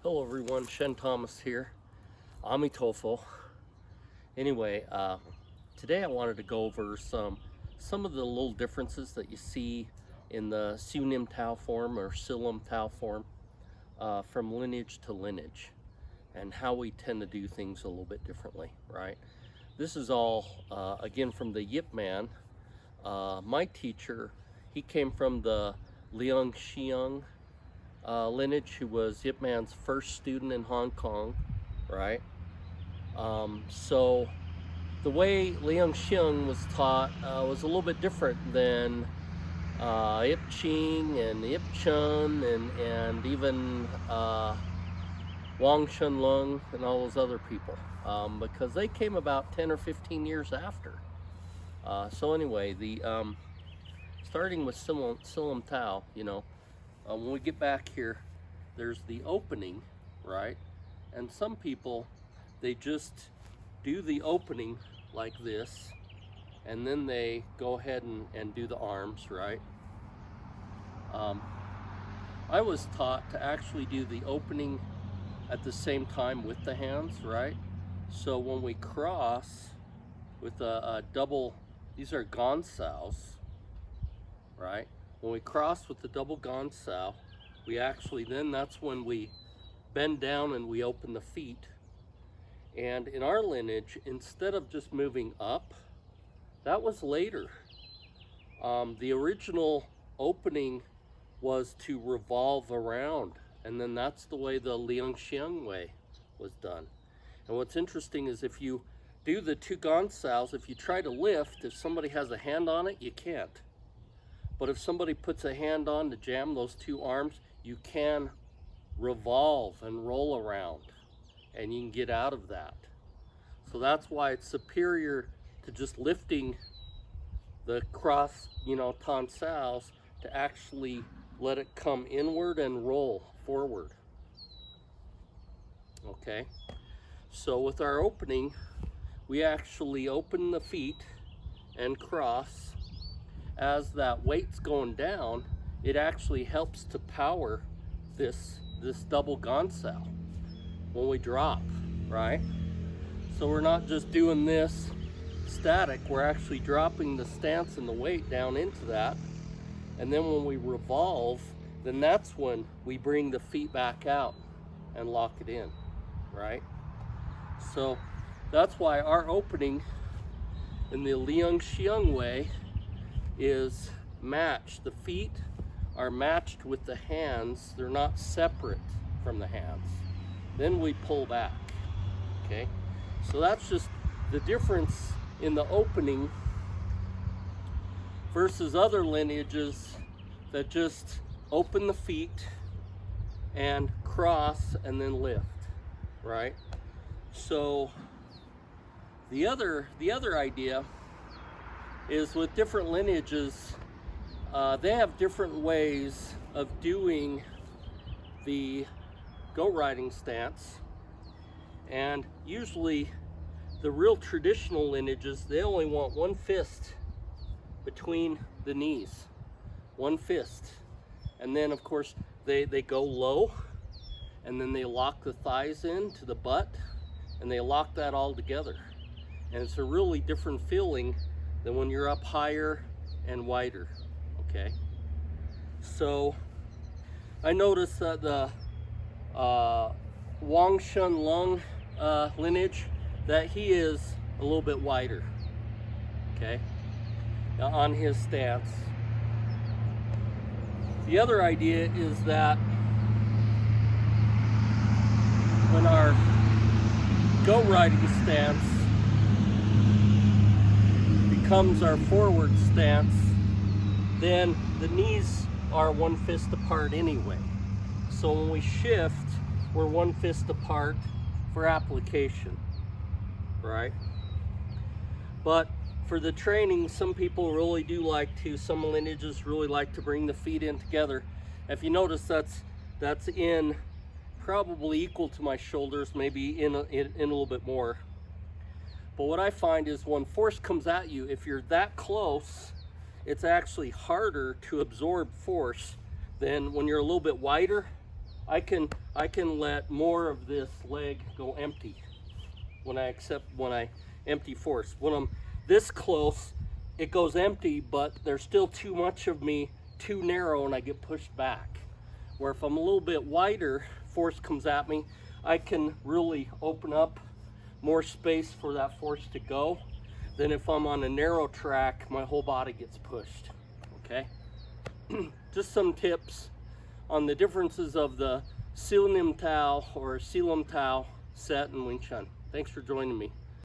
Hello everyone, Shen Thomas here, Amitofo. Anyway, today I wanted to go over some of the little differences that you see in the Siu Nim Tao form or Sil Lum Tao form from lineage to lineage, and how we tend to do things a little bit differently, right? This is all, again, from the Yip Man. My teacher, he came from the Lineages lineage, who was Yip Man's first student in Hong Kong, right? So the way Lineages was taught was a little bit different than Yip Ching and Yip Chun and even Wang Chun Lung and all those other people, because they came about 10 or 15 years after. So anyway, the starting with Sil Lum Tao, when we get back here, there's the opening, right? And some people, they just do the opening like this, and then they go ahead and do the arms, right? I was taught to actually do the opening at the same time with the hands, right? So when we cross with a double, these are gong saos, right? When we cross with the double gong sao, we actually, then that's when we bend down and we open the feet. And in our lineage, instead of just moving up, that was later. The original opening was to revolve around, and then that's the way the Lineages way was done. And what's interesting is if you do the two gong saos, if you try to lift, if somebody has a hand on it, you can't. But if somebody puts a hand on to jam those two arms, you can revolve and roll around, and you can get out of that. So that's why it's superior to just lifting the cross, ton saos, to actually let it come inward and roll forward. Okay, so with our opening, we actually open the feet and cross. As that weight's going down, it actually helps to power this double gong sao when we drop, right? So we're not just doing this static, we're actually dropping the stance and the weight down into that. And then when we revolve, then that's when we bring the feet back out and lock it in, right? So that's why our opening in the Lineages way is matched. The feet are matched with the hands. They're not separate from the hands. Then we pull back, okay? So that's just the difference in the opening versus other lineages that just open the feet and cross and then lift, right? So the other idea is with different lineages, they have different ways of doing the goat riding stance. And usually the real traditional lineages, they only want one fist between the knees, one fist. And then of course they go low, and then they lock the thighs in to the butt, and they lock that all together. And it's a really different feeling than when you're up higher and wider, okay? So I noticed that the Wang Chun Lung lineage, that he is a little bit wider, okay, on his stance. The other idea is that when our goat riding stance becomes our forward stance, then the knees are one fist apart anyway. So when we shift, we're one fist apart for application, right? But for the training, some people really do like to, some lineages really like to bring the feet in together. If you notice, that's in probably equal to my shoulders, maybe in a little bit more. But what I find is when force comes at you, if you're that close, it's actually harder to absorb force than when you're a little bit wider I can let more of this leg go empty when I empty force. When I'm this close, it goes empty, but there's still too much of me, too narrow, and I get pushed back. Where if I'm a little bit wider, force comes at me, I can really open up more space for that force to go than if I'm on a narrow track, my whole body gets pushed, okay? Just some tips on the differences of the Sil Nim Tao or Sil Lum Tao set and Wing Chun. Thanks for joining me.